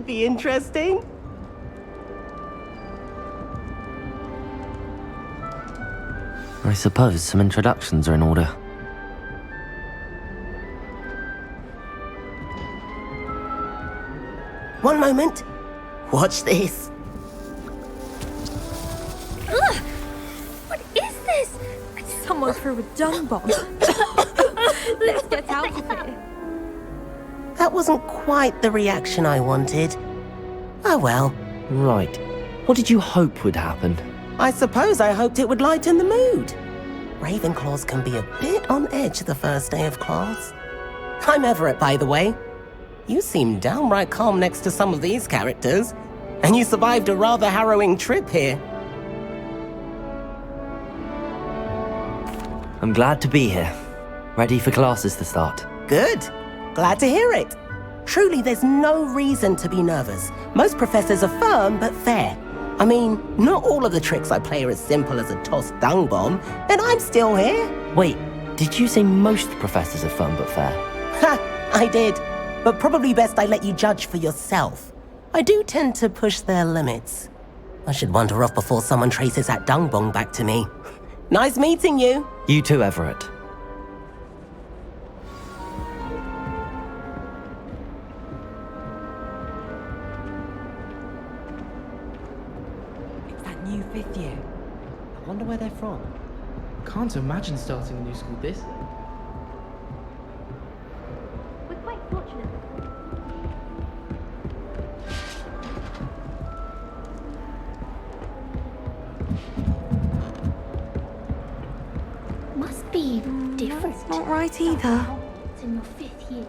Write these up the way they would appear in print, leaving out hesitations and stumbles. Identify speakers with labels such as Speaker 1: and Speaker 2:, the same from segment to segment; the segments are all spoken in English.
Speaker 1: should be interesting.
Speaker 2: I suppose some introductions are in order.
Speaker 1: One moment. Watch this.
Speaker 3: Ugh! What is this? Someone threw a dung bomb. Let's get out of here.
Speaker 1: That wasn't quite the reaction I wanted. Oh well.
Speaker 2: Right. What did you hope would happen?
Speaker 1: I suppose I hoped it would lighten the mood. Ravenclaws can be a bit on edge the first day of class. I'm Everett, by the way. You seem downright calm next to some of these characters, and you survived a rather harrowing trip here.
Speaker 2: I'm glad to be here. Ready for classes to start.
Speaker 1: Good. Glad to hear it. Truly, there's no reason to be nervous. Most professors are firm but fair. I mean, not all of the tricks I play are as simple as a tossed dung bomb, and I'm still here.
Speaker 2: Wait, did you say most professors are fun but fair?
Speaker 1: Ha! I did. But probably best I let you judge for yourself. I do tend to push their limits. I should wander off before someone traces that dung bomb back to me. Nice meeting you.
Speaker 2: You too, Everett.
Speaker 4: It's that new 5th year. I wonder where they're from. Can't imagine starting a new school this.
Speaker 3: We're quite fortunate. Must be different.
Speaker 5: That's not right either.
Speaker 3: It's in your 5th year.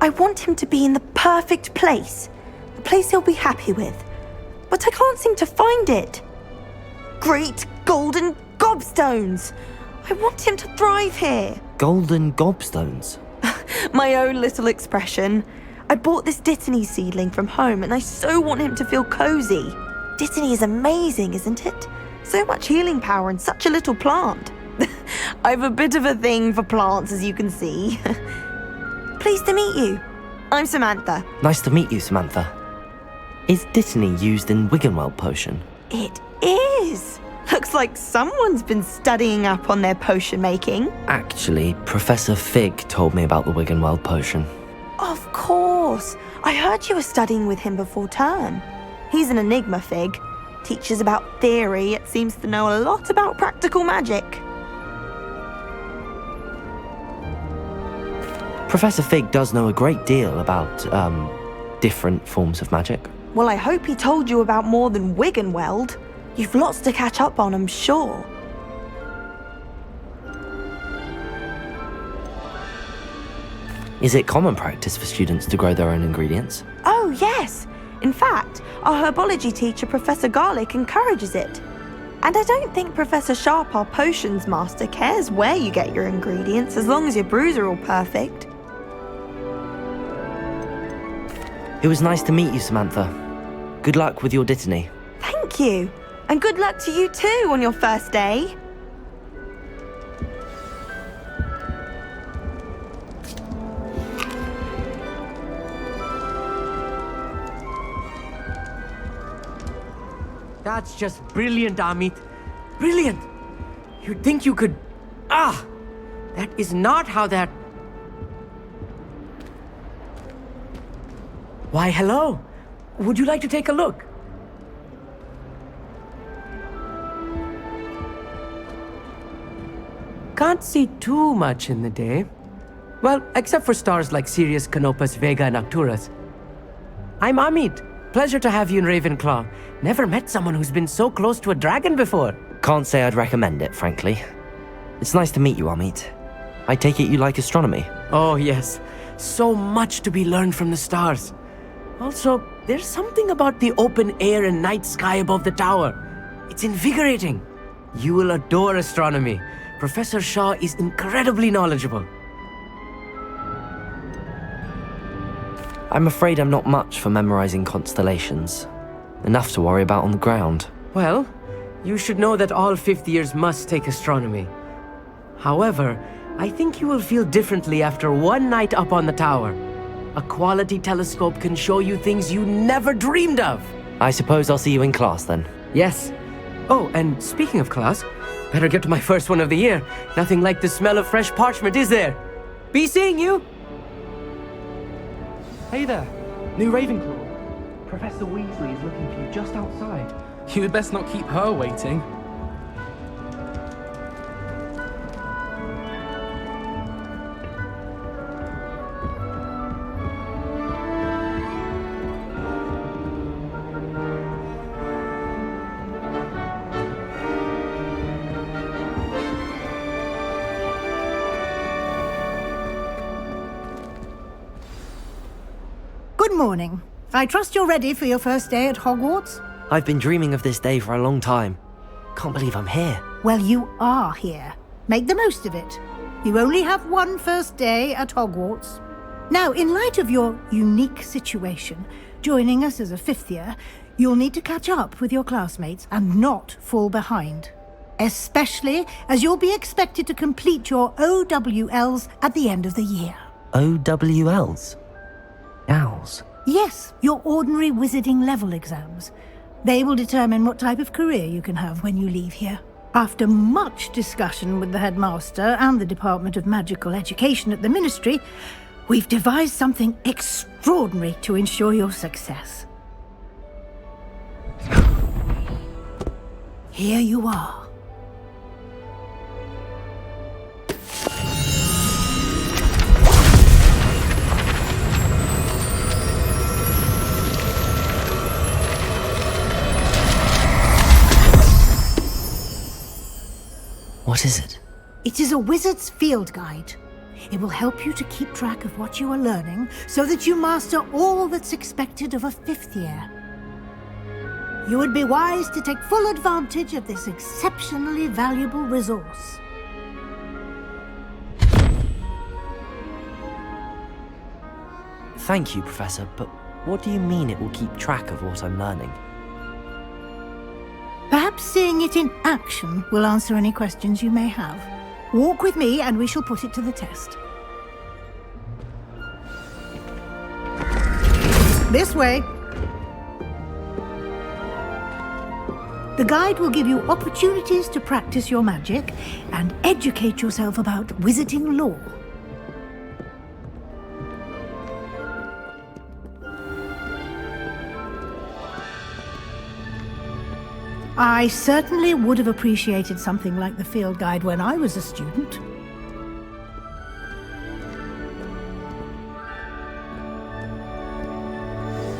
Speaker 5: I want him to be in the perfect place. A place he'll be happy with. But I can't seem to find it. Great golden gobstones! I want him to thrive here.
Speaker 2: Golden gobstones?
Speaker 5: My own little expression. I bought this Dittany seedling from home and I so want him to feel cozy. Dittany is amazing, isn't it? So much healing power in such a little plant. I have a bit of a thing for plants, as you can see. Pleased to meet you. I'm Samantha.
Speaker 2: Nice to meet you, Samantha. Is Dittany used in Wiggenweld potion?
Speaker 5: It is. Looks like someone's been studying up on their potion making.
Speaker 2: Actually, Professor Fig told me about the Wiggenweld potion.
Speaker 5: Of course. I heard you were studying with him before term. He's an enigma, Fig. Teaches about theory, yet seems to know a lot about practical magic.
Speaker 2: Professor Fig does know a great deal about, different forms of magic.
Speaker 5: Well, I hope he told you about more than Wiggenweld. You've lots to catch up on, I'm sure.
Speaker 2: Is it common practice for students to grow their own ingredients?
Speaker 5: Oh, yes. In fact, our herbology teacher, Professor Garlick, encourages it. And I don't think Professor Sharp, our potions master, cares where you get your ingredients as long as your brews are all perfect.
Speaker 2: It was nice to meet you, Samantha. Good luck with your Dittany.
Speaker 5: Thank you. And good luck to you too on your first day.
Speaker 4: That's just brilliant, Amit. Brilliant! You'd think you could... Ah! That is not how that... Why, hello. Would you like to take a look? Can't see too much in the day. Well, except for stars like Sirius, Canopus, Vega, and Arcturus. I'm Amit. Pleasure to have you in Ravenclaw. Never met someone who's been so close to a dragon before.
Speaker 2: Can't say I'd recommend it, frankly. It's nice to meet you, Amit. I take it you like astronomy?
Speaker 4: Oh, yes. So much to be learned from the stars. Also, there's something about the open air and night sky above the tower. It's invigorating. You will adore astronomy. Professor Shaw is incredibly knowledgeable.
Speaker 2: I'm afraid I'm not much for memorizing constellations. Enough to worry about on the ground.
Speaker 4: Well, You should know that all fifth years must take astronomy. However, I think you will feel differently after one night up on the tower. A quality telescope can show you things you never dreamed of.
Speaker 2: I suppose I'll see you in class then.
Speaker 4: Yes. Oh, and speaking of class, better get to my first one of the year. Nothing like the smell of fresh parchment, is there? Be seeing you!
Speaker 6: Hey there, new Ravenclaw. Professor Weasley is looking for you just outside. You'd best not keep her waiting.
Speaker 7: Good morning. I trust you're ready for your first day at Hogwarts?
Speaker 2: I've been dreaming of this day for a long time. Can't believe I'm here.
Speaker 7: Well, you are here. Make the most of it. You only have one first day at Hogwarts. Now, in light of your unique situation, joining us as a fifth year, you'll need to catch up with your classmates and not fall behind. Especially as you'll be expected to complete your OWLs at the end of the year.
Speaker 2: OWLs? Owls?
Speaker 7: Yes, your ordinary wizarding level exams. They will determine what type of career you can have when you leave here. After much discussion with the headmaster and the Department of Magical Education at the Ministry, we've devised something extraordinary to ensure your success. Here you are.
Speaker 2: What is it?
Speaker 7: It is a wizard's field guide. It will help you to keep track of what you are learning so that you master all that's expected of a fifth year. You would be wise to take full advantage of this exceptionally valuable resource.
Speaker 2: Thank you, Professor, but what do you mean it will keep track of what I'm learning?
Speaker 7: Perhaps seeing it in action will answer any questions you may have. Walk with me and we shall put it to the test. This way. The guide will give you opportunities to practice your magic and educate yourself about wizarding lore. I certainly would have appreciated something like the field guide when I was a student.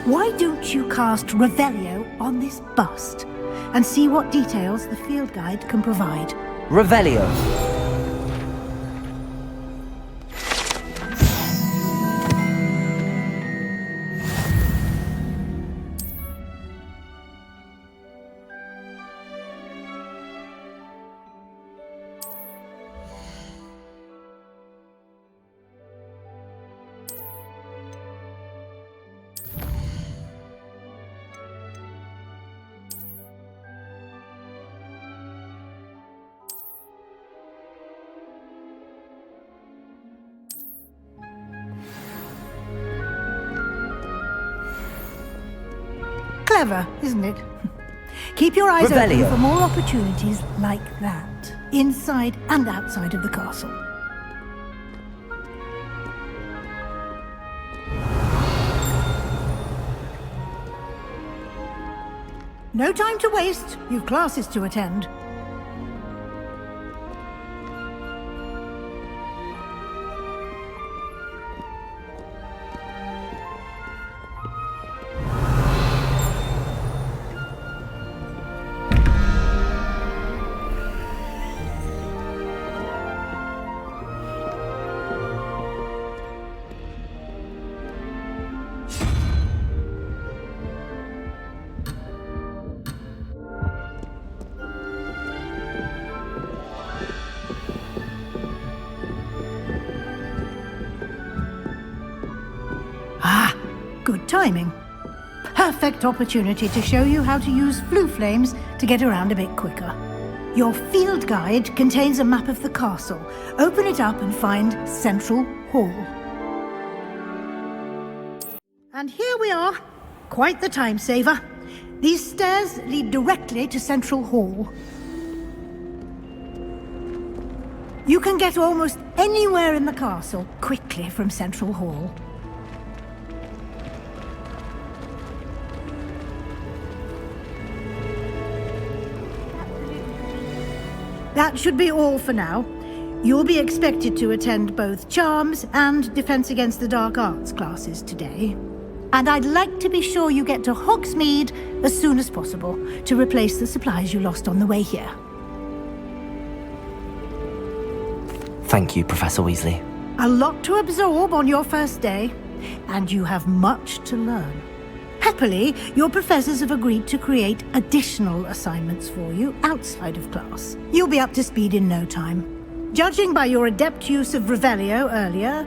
Speaker 7: Why don't you cast Revelio on this bust and see what details the field guide can provide?
Speaker 2: Revelio!
Speaker 7: Clever, isn't it? Keep your eyes
Speaker 2: Revelio.
Speaker 7: open for more opportunities like that, inside and outside of the castle. No time to waste. You've classes to attend. Good timing. perfect opportunity to show you how to use flue flames to get around a bit quicker. Your field guide contains a map of the castle. Open it up and find Central Hall. And here we are. Quite the time saver. These stairs lead directly to Central Hall. You can get almost anywhere in the castle quickly from Central Hall. That should be all for now. You'll be expected to attend both Charms and Defense Against the Dark Arts classes today. And I'd like to be sure you get to Hogsmeade as soon as possible to replace the supplies you lost on the way here.
Speaker 2: Thank you, Professor Weasley.
Speaker 7: A lot to absorb on your first day, and you have much to learn. Happily, your professors have agreed to create additional assignments for you outside of class. You'll be up to speed in no time. Judging by your adept use of Revelio earlier,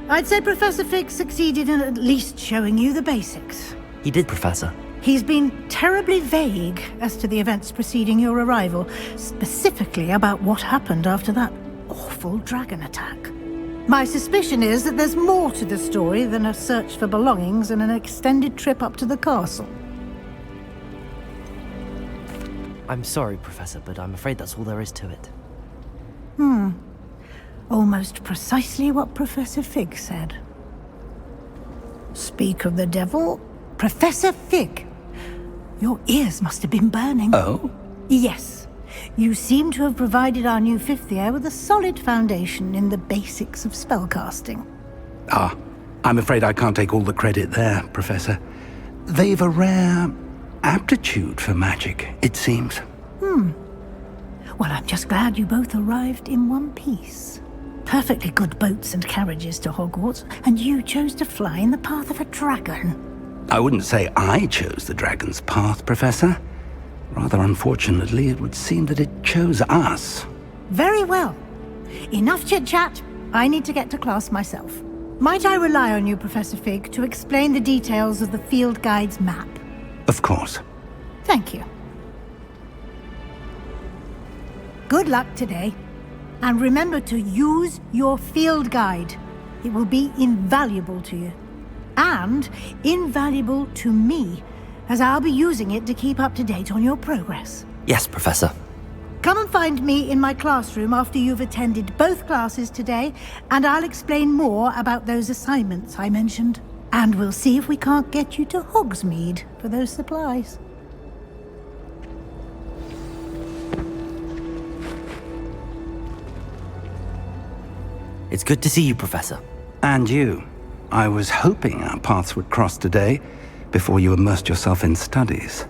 Speaker 7: I'd say Professor Fig succeeded in at least showing you the basics.
Speaker 2: He did, Professor.
Speaker 7: He's been terribly vague as to the events preceding your arrival, specifically about what happened after that awful dragon attack. My suspicion is that there's more to the story than a search for belongings and an extended trip up to the castle.
Speaker 2: I'm sorry, Professor, but I'm afraid that's all there is to it.
Speaker 7: Almost precisely what Professor Fig said. Speak of the devil, Professor Fig. Your ears must have been burning.
Speaker 8: Oh?
Speaker 7: Yes. You seem to have provided our new fifth year with a solid foundation in the basics of spellcasting.
Speaker 8: Ah, I'm afraid I can't take all the credit there, Professor. They've a rare aptitude for magic, it seems.
Speaker 7: Well, I'm just glad you both arrived in one piece. Perfectly good boats and carriages to Hogwarts, and you chose to fly in the path of a dragon.
Speaker 8: I wouldn't say I chose the dragon's path, Professor. Rather unfortunately, it would seem that it chose us.
Speaker 7: Very well. Enough chit-chat. I need to get to class myself. Might I rely on you, Professor Fig, to explain the details of the field guide's map?
Speaker 8: Of course.
Speaker 7: Thank you. Good luck today. And remember to use your field guide. It will be invaluable to you. And invaluable to me, as I'll be using it to keep up to date on your progress.
Speaker 2: Yes, Professor.
Speaker 7: Come and find me in my classroom after you've attended both classes today, and I'll explain more about those assignments I mentioned. And we'll see if we can't get you to Hogsmeade for those supplies.
Speaker 2: It's good to see you, Professor.
Speaker 8: And you. I was hoping our paths would cross today, before you immersed yourself in studies.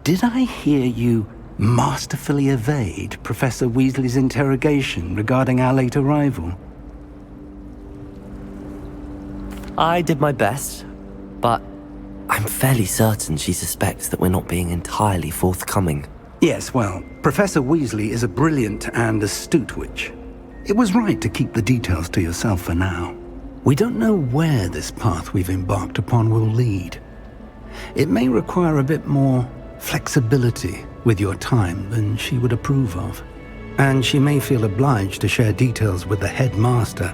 Speaker 8: Did I hear you masterfully evade Professor Weasley's interrogation regarding our late arrival?
Speaker 2: I did my best, but I'm fairly certain she suspects that we're not being entirely forthcoming.
Speaker 8: Yes, well, Professor Weasley is a brilliant and astute witch. It was right to keep the details to yourself for now. We don't know where this path we've embarked upon will lead. It may require a bit more flexibility with your time than she would approve of. And she may feel obliged to share details with the headmaster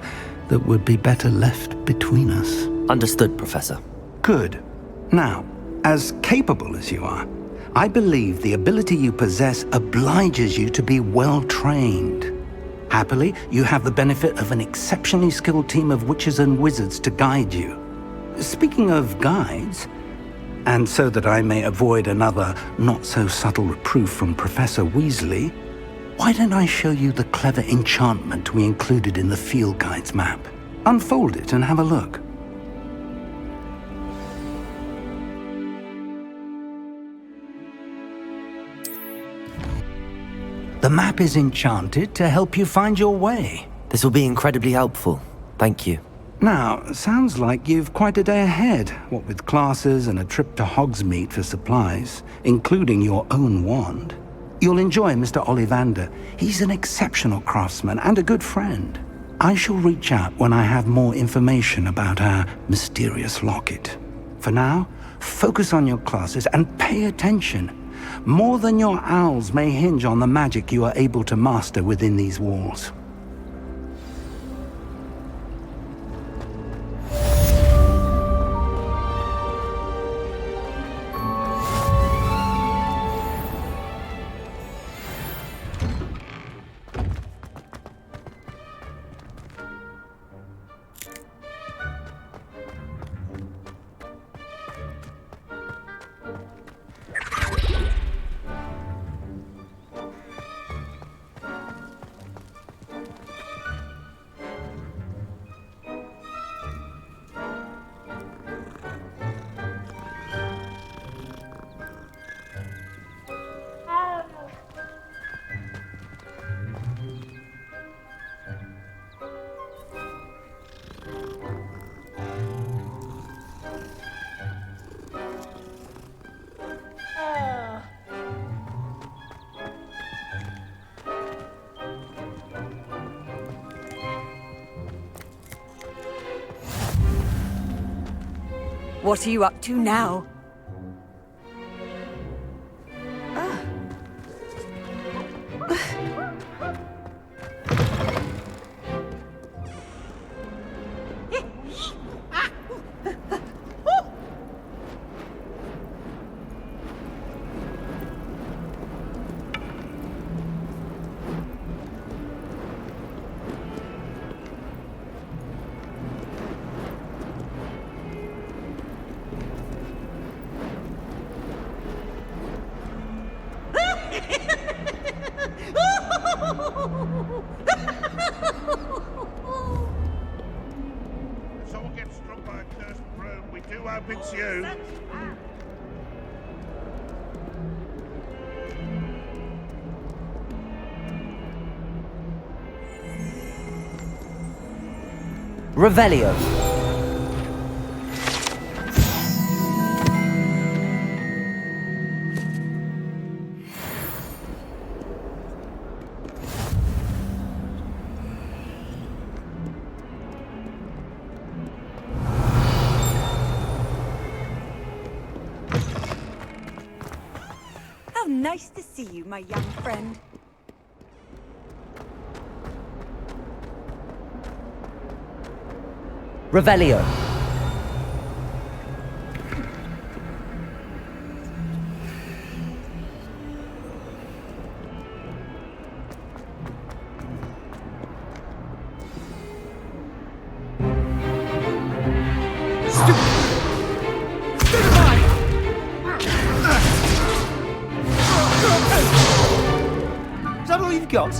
Speaker 8: that would be better left between us.
Speaker 2: Understood, Professor.
Speaker 8: Good. Now, as capable as you are, I believe the ability you possess obliges you to be well trained. Happily, you have the benefit of an exceptionally skilled team of witches and wizards to guide you. Speaking of guides, and so that I may avoid another not-so-subtle reproof from Professor Weasley, why don't I show you the clever enchantment we included in the field guide's map? Unfold it and have a look. The map is enchanted to help you find your way.
Speaker 2: This will be incredibly helpful. Thank you.
Speaker 8: Now, sounds like you've quite a day ahead, what with classes and a trip to Hogsmeade for supplies, including your own wand. You'll enjoy Mr. Ollivander. He's an exceptional craftsman and a good friend. I shall reach out when I have more information about our mysterious locket. For now, Focus on your classes and pay attention. More than your owls may hinge on the magic you are able to master within these walls.
Speaker 9: What are you up to now?
Speaker 10: If someone gets struck by a cursed broom, we do hope it's you.
Speaker 2: Revelio.
Speaker 9: How nice to see you, my young friend.
Speaker 2: Revelio.
Speaker 4: Is that all you've got?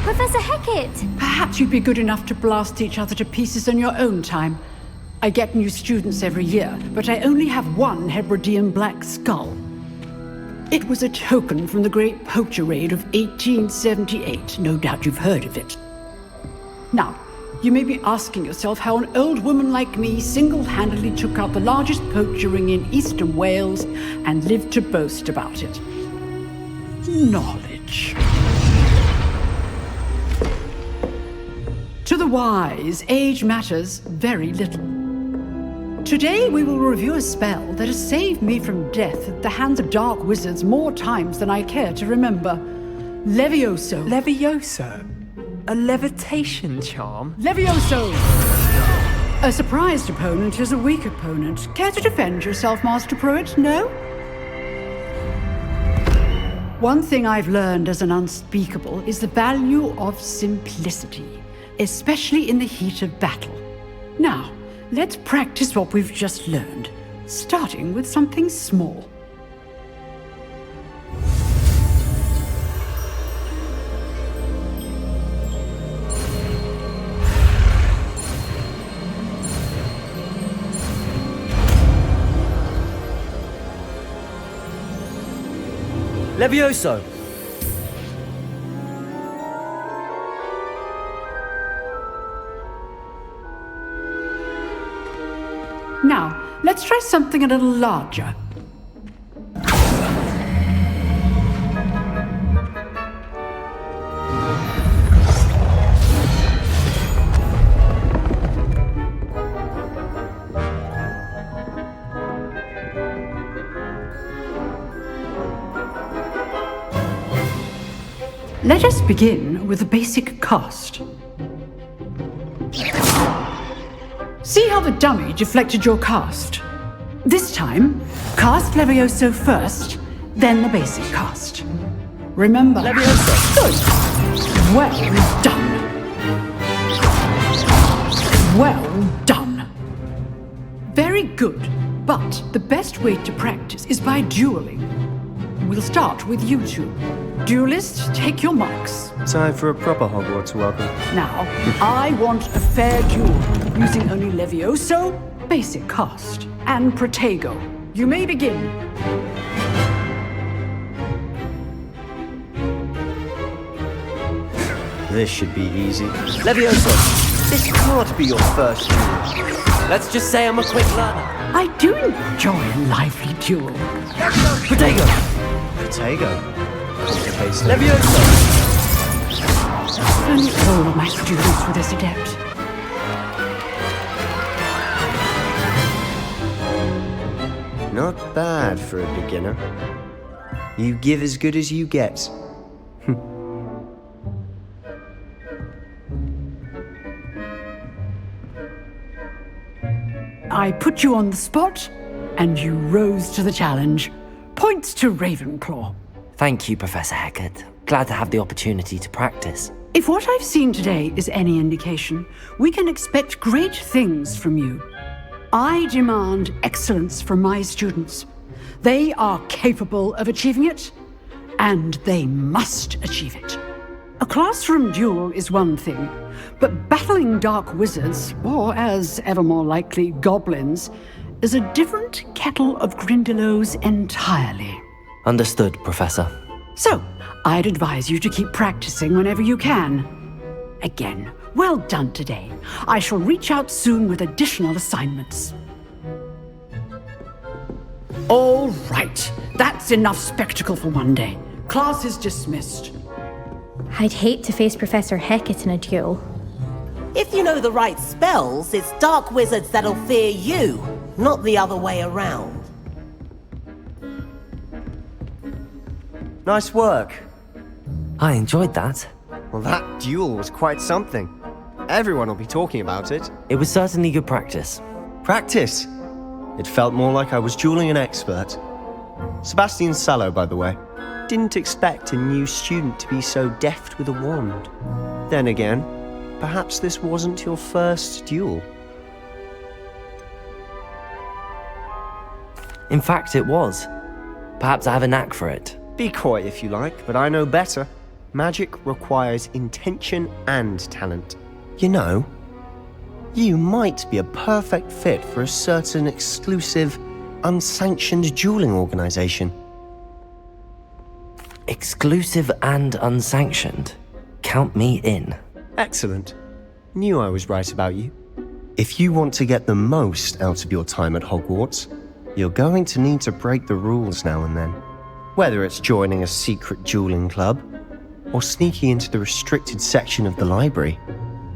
Speaker 3: Professor Hecat!
Speaker 11: Perhaps you'd be good enough to blast each other to pieces in your own time. I get new students every year, but I only have one Hebridean black skull. It was a token from the Great Poacher Raid of 1878. No doubt you've heard of it. Now, you may be asking yourself how an old woman like me single-handedly took out the largest poacher ring in eastern Wales and lived to boast about it. Knowledge. To the wise, age matters very little. Today we will review a spell that has saved me from death at the hands of dark wizards more times than I care to remember. Levioso.
Speaker 4: Levioso? A levitation charm?
Speaker 11: Levioso! A surprised opponent is a weak opponent. Care to defend yourself, Master Pruitt? No? One thing I've learned as an unspeakable is the value of simplicity, especially in the heat of battle. Now, let's practice what we've just learned, starting with something small.
Speaker 2: Levioso.
Speaker 11: Now, let's try something a little larger. Let us begin with the basic cast. See how the dummy deflected your cast? This time, cast Levioso first, then the basic cast. Remember...
Speaker 2: Levioso!
Speaker 11: Good. Well done. Well done. Very good, but the best way to practice is by dueling. We'll start with you two. Duelists, take your marks.
Speaker 12: Time for a proper Hogwarts welcome.
Speaker 11: Now, I want a fair duel, using only Levioso, basic cast, and Protego. You may begin.
Speaker 12: This should be easy. Levioso, this can't be your first duel.
Speaker 2: Let's just say I'm a quick learner.
Speaker 11: I do enjoy a lively duel.
Speaker 2: Protego!
Speaker 12: Protego. Complicated.
Speaker 2: Levioso!
Speaker 11: Only all of my students were this adept.
Speaker 12: Not bad for a beginner. You give as good as you get.
Speaker 11: I put you on the spot, and you rose to the challenge. Points to Ravenclaw.
Speaker 2: Thank you, Professor Hecat. Glad to have the opportunity to practice.
Speaker 11: If what I've seen today is any indication, we can expect great things from you. I demand excellence from my students. They are capable of achieving it, and they must achieve it. A classroom duel is one thing, but battling dark wizards, or as ever more likely, goblins, is a different kettle of Grindylows entirely.
Speaker 2: Understood, Professor.
Speaker 11: So, I'd advise you to keep practicing whenever you can. Again, well done today. I shall reach out soon with additional assignments. All right, that's enough spectacle for one day. Class is dismissed.
Speaker 3: I'd hate to face Professor Hecat in a duel.
Speaker 1: If you know the right spells, it's dark wizards that'll fear you, not the other way around.
Speaker 12: Nice work.
Speaker 2: I enjoyed that.
Speaker 12: Well, that duel was quite something. Everyone will be talking about it.
Speaker 2: It was certainly good practice.
Speaker 12: Practice? It felt more like I was dueling an expert. Sebastian Sallow, by the way. Didn't expect a new student to be so deft with a wand. Then again, perhaps this wasn't your first duel.
Speaker 2: In fact, it was. Perhaps I have a knack for it.
Speaker 12: Be coy if you like, but I know better. Magic requires intention and talent. You know, you might be a perfect fit for a certain exclusive, unsanctioned dueling organization.
Speaker 2: Exclusive and unsanctioned. Count me in.
Speaker 12: Excellent. Knew I was right about you. If you want to get the most out of your time at Hogwarts, you're going to need to break the rules now and then. Whether it's joining a secret dueling club, or sneaking into the restricted section of the library,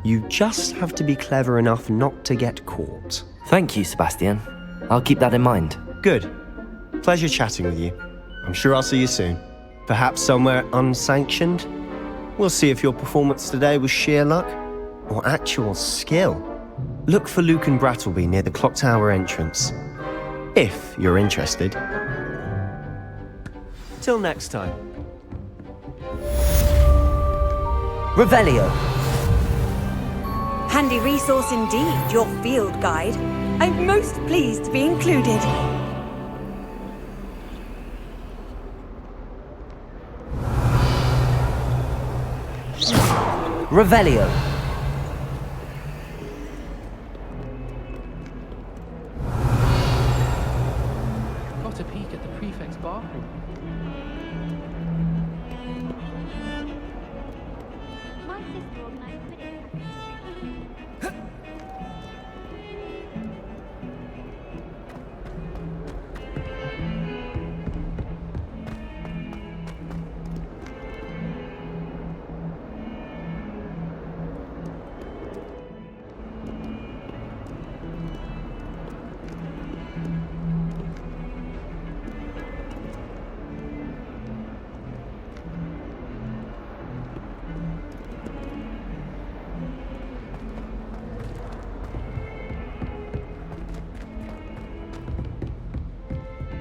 Speaker 12: you just have to be clever enough not to get caught.
Speaker 2: Thank you, Sebastian. I'll keep that in mind.
Speaker 12: Good. Pleasure chatting with you. I'm sure I'll see you soon. Perhaps somewhere unsanctioned? We'll see if your performance today was sheer luck or actual skill. Look for Luke and Brattleby near the clock tower entrance, if you're interested. Till next time.
Speaker 2: Revelio.
Speaker 9: Handy resource indeed, your field guide. I'm most pleased to be included.
Speaker 2: Revelio.
Speaker 6: Got a peek at the prefect's bathroom.
Speaker 3: My sister organised Quidditch.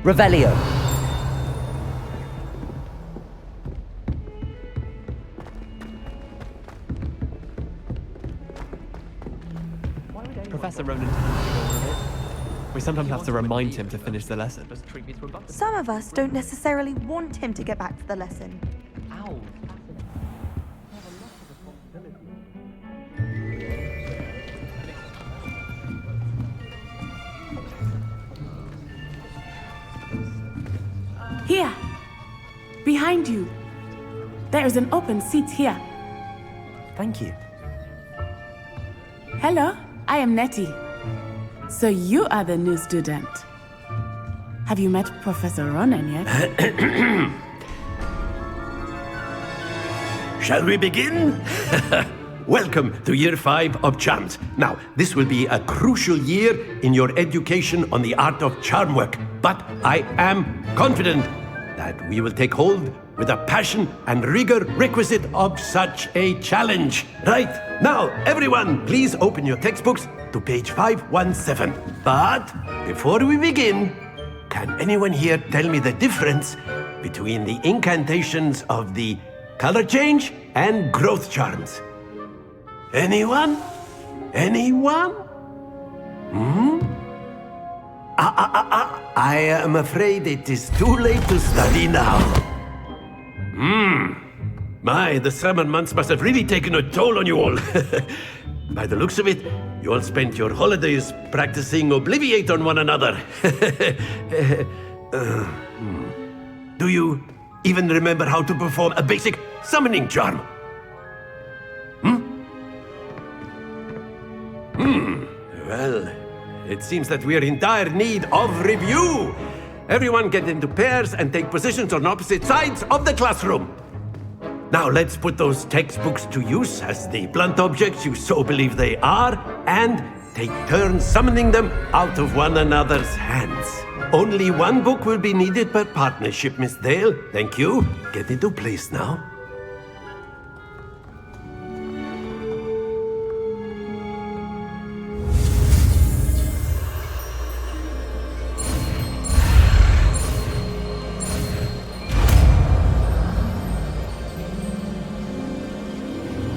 Speaker 2: Revelio.
Speaker 13: Professor Ronan told me. We sometimes have to remind him to finish the lesson.
Speaker 5: Some of us don't necessarily want him to get back to the lesson.
Speaker 14: Here, behind you. There is an open seat here.
Speaker 2: Thank you.
Speaker 14: Hello, I am Nettie. So you are the new student. Have you met Professor Ronan yet?
Speaker 15: Shall we begin? Welcome to Year 5 of Charms. Now, this will be a crucial year in your education on the art of charm work, but I am confident that we will take hold with the passion and rigor requisite of such a challenge. Right, now, everyone, please open your textbooks to page 517. But before we begin, can anyone here tell me the difference between the incantations of the color change and growth charms? Anyone? Anyone? I am afraid it is too late to study now. My, the summer months must have really taken a toll on you all. By the looks of it, you all spent your holidays practicing Obliviate on one another. Do you even remember how to perform a basic summoning charm? Well, it seems that we are in dire need of review. Everyone get into pairs and take positions on opposite sides of the classroom. Now let's put those textbooks to use as the blunt objects you so believe they are, and take turns summoning them out of one another's hands. Only one book will be needed per partnership, Miss Dale. Thank you. Get into place now.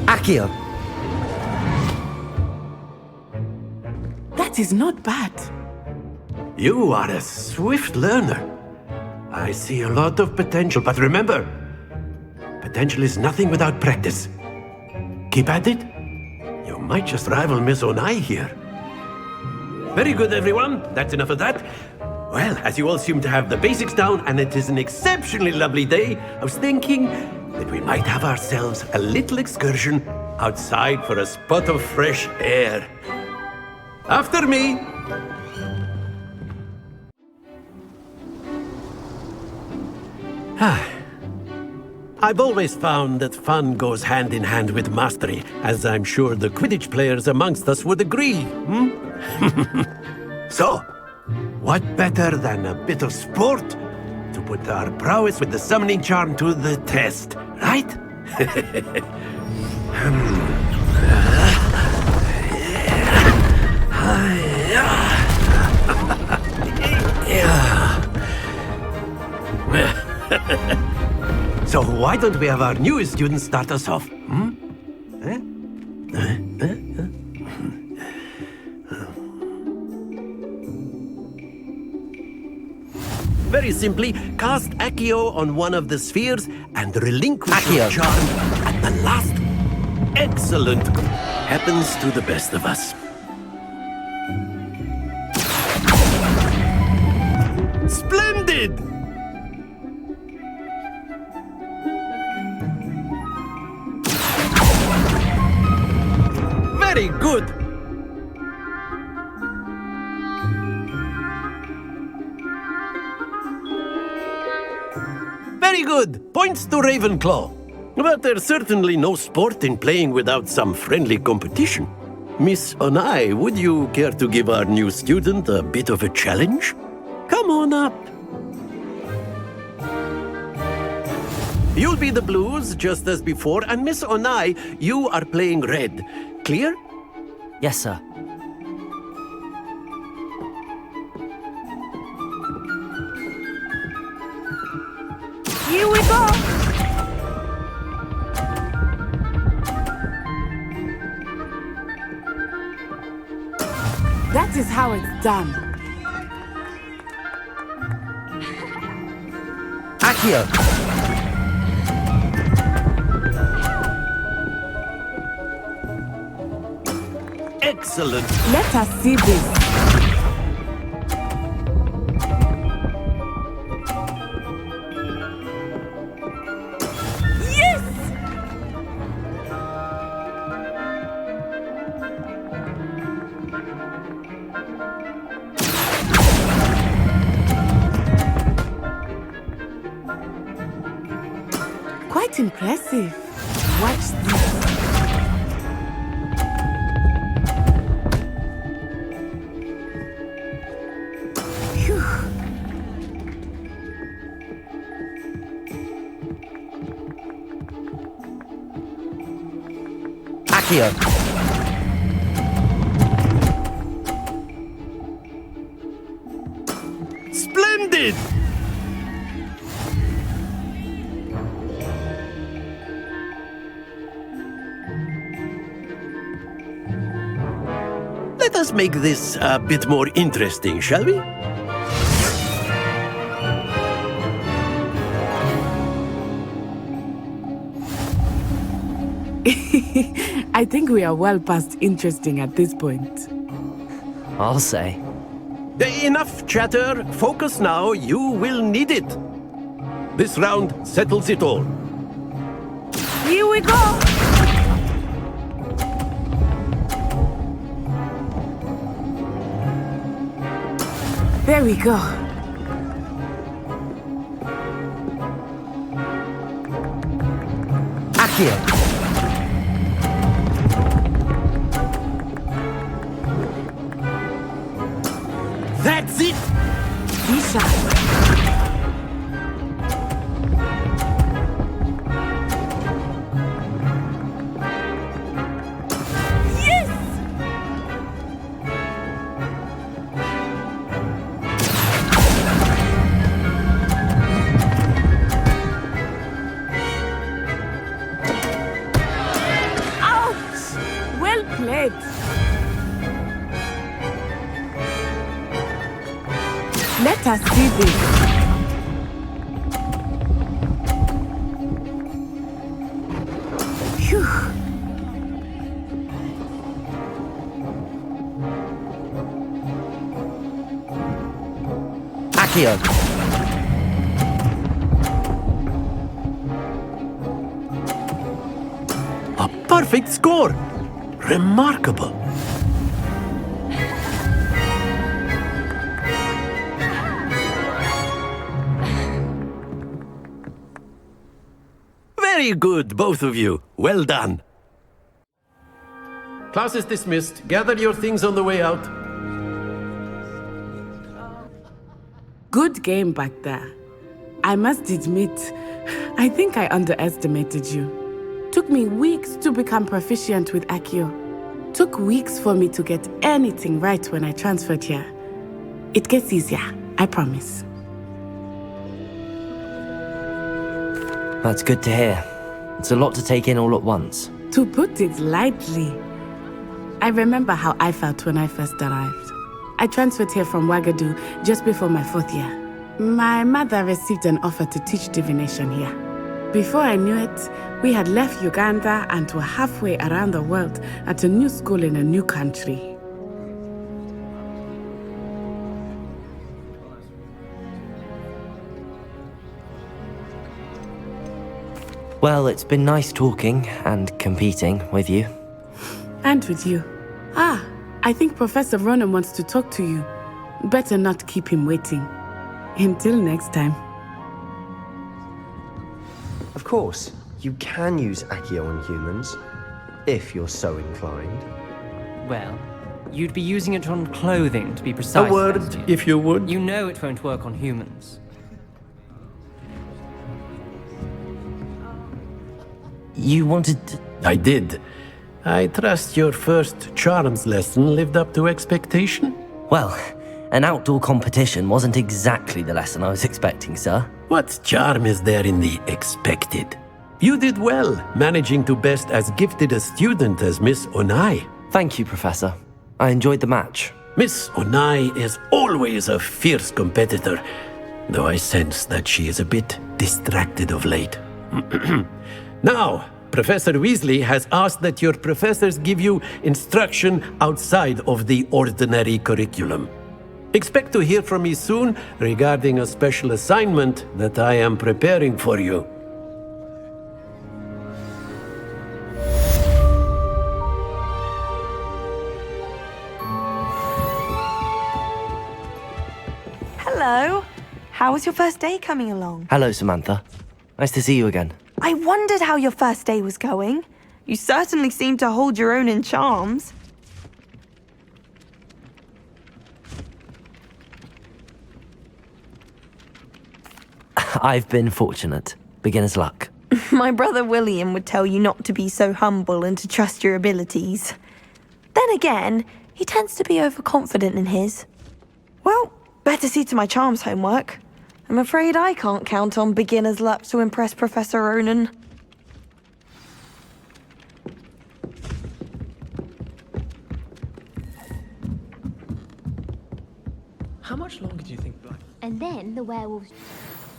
Speaker 2: Accio.
Speaker 14: That is not bad.
Speaker 15: You are a swift learner. I see a lot of potential, but remember, potential is nothing without practice. Keep at it. You might just rival Miss Onai here. Very good, everyone. That's enough of that. Well, as you all seem to have the basics down, and it is an exceptionally lovely day, I was thinking that we might have ourselves a little excursion outside for a spot of fresh air. After me. I've always found that fun goes hand in hand with mastery, as I'm sure the Quidditch players amongst us would agree. So, what better than a bit of sport to put our prowess with the summoning charm to the test, right? So why don't we have our newest student start us off? Very simply, cast Accio on one of the spheres and relinquish your charm at the last. Excellent. Happens to the best of us. Splendid! Very good! Very good! Points to Ravenclaw. But there's certainly no sport in playing without some friendly competition. Miss Onai, would you care to give our new student a bit of a challenge? Come on up. You'll be the blues, just as before, and Miss Onai, you are playing red. Clear?
Speaker 2: Yes, sir.
Speaker 14: is how it's done.
Speaker 2: Accio!
Speaker 15: Excellent.
Speaker 14: Let us see this. Quite impressive. Watch this. Phew.
Speaker 2: Accio!
Speaker 15: Splendid! Let us make this a bit more interesting, shall we?
Speaker 14: I think we are well past interesting at this point.
Speaker 2: I'll say.
Speaker 15: Enough chatter. Focus now. You will need it. This round settles it all.
Speaker 14: Here we go! There we go.
Speaker 2: Accio!
Speaker 15: That's it!
Speaker 14: Be sharp. Let us see this. Phew.
Speaker 2: Accio!
Speaker 15: A perfect score! Remarkable! Very good, both of you. Well done. Class is dismissed. Gather your things on the way out.
Speaker 14: Good game back there. I must admit, I think I underestimated you. Took me weeks to become proficient with Accio. Took weeks for me to get anything right when I transferred here. It gets easier, I promise.
Speaker 2: That's good to hear. It's a lot to take in all at once.
Speaker 14: To put it lightly, I remember how I felt when I first arrived. I transferred here from Ouagadougou just before my 4th year. My mother received an offer to teach divination here. Before I knew it, we had left Uganda and were halfway around the world at a new school in a new country.
Speaker 2: Well, it's been nice talking and competing with you.
Speaker 14: And with you. Ah, I think Professor Ronan wants to talk to you. Better not keep him waiting. Until next time.
Speaker 12: Of course, you can use Accio on humans, if you're so inclined.
Speaker 16: Well, you'd be using it on clothing, to be precise.
Speaker 15: A word, if you would.
Speaker 16: You know it won't work on humans.
Speaker 2: You wanted to...
Speaker 15: I did. I trust your first charms lesson lived up to expectation?
Speaker 2: Well, an outdoor competition wasn't exactly the lesson I was expecting, sir.
Speaker 15: What charm is there in the expected? You did well, managing to best as gifted a student as Miss Onai.
Speaker 2: Thank you, Professor. I enjoyed the match.
Speaker 15: Miss Onai is always a fierce competitor, though I sense that she is a bit distracted of late. Now, Professor Weasley has asked that your professors give you instruction outside of the ordinary curriculum. Expect to hear from me soon regarding a special assignment that I am preparing for you.
Speaker 5: Hello. How was your first day coming along?
Speaker 2: Hello, Samantha. Nice to see you again.
Speaker 5: I wondered how your first day was going. You certainly seem to hold your own in charms.
Speaker 2: I've been fortunate. Beginner's luck.
Speaker 5: My brother William would tell you not to be so humble and to trust your abilities. Then again, he tends to be overconfident in his. Well, better see to my charms homework. I'm afraid I can't count on beginner's luck to impress Professor Ronan.
Speaker 13: How much longer do you think Black...
Speaker 3: And then the werewolves...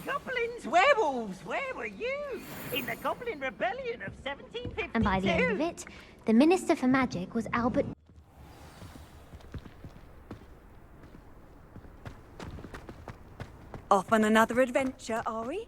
Speaker 17: Goblins, werewolves, where were you? In the Goblin Rebellion of 1752.
Speaker 3: And by the end of it, the Minister for Magic was Albert...
Speaker 9: Off on another adventure, are we?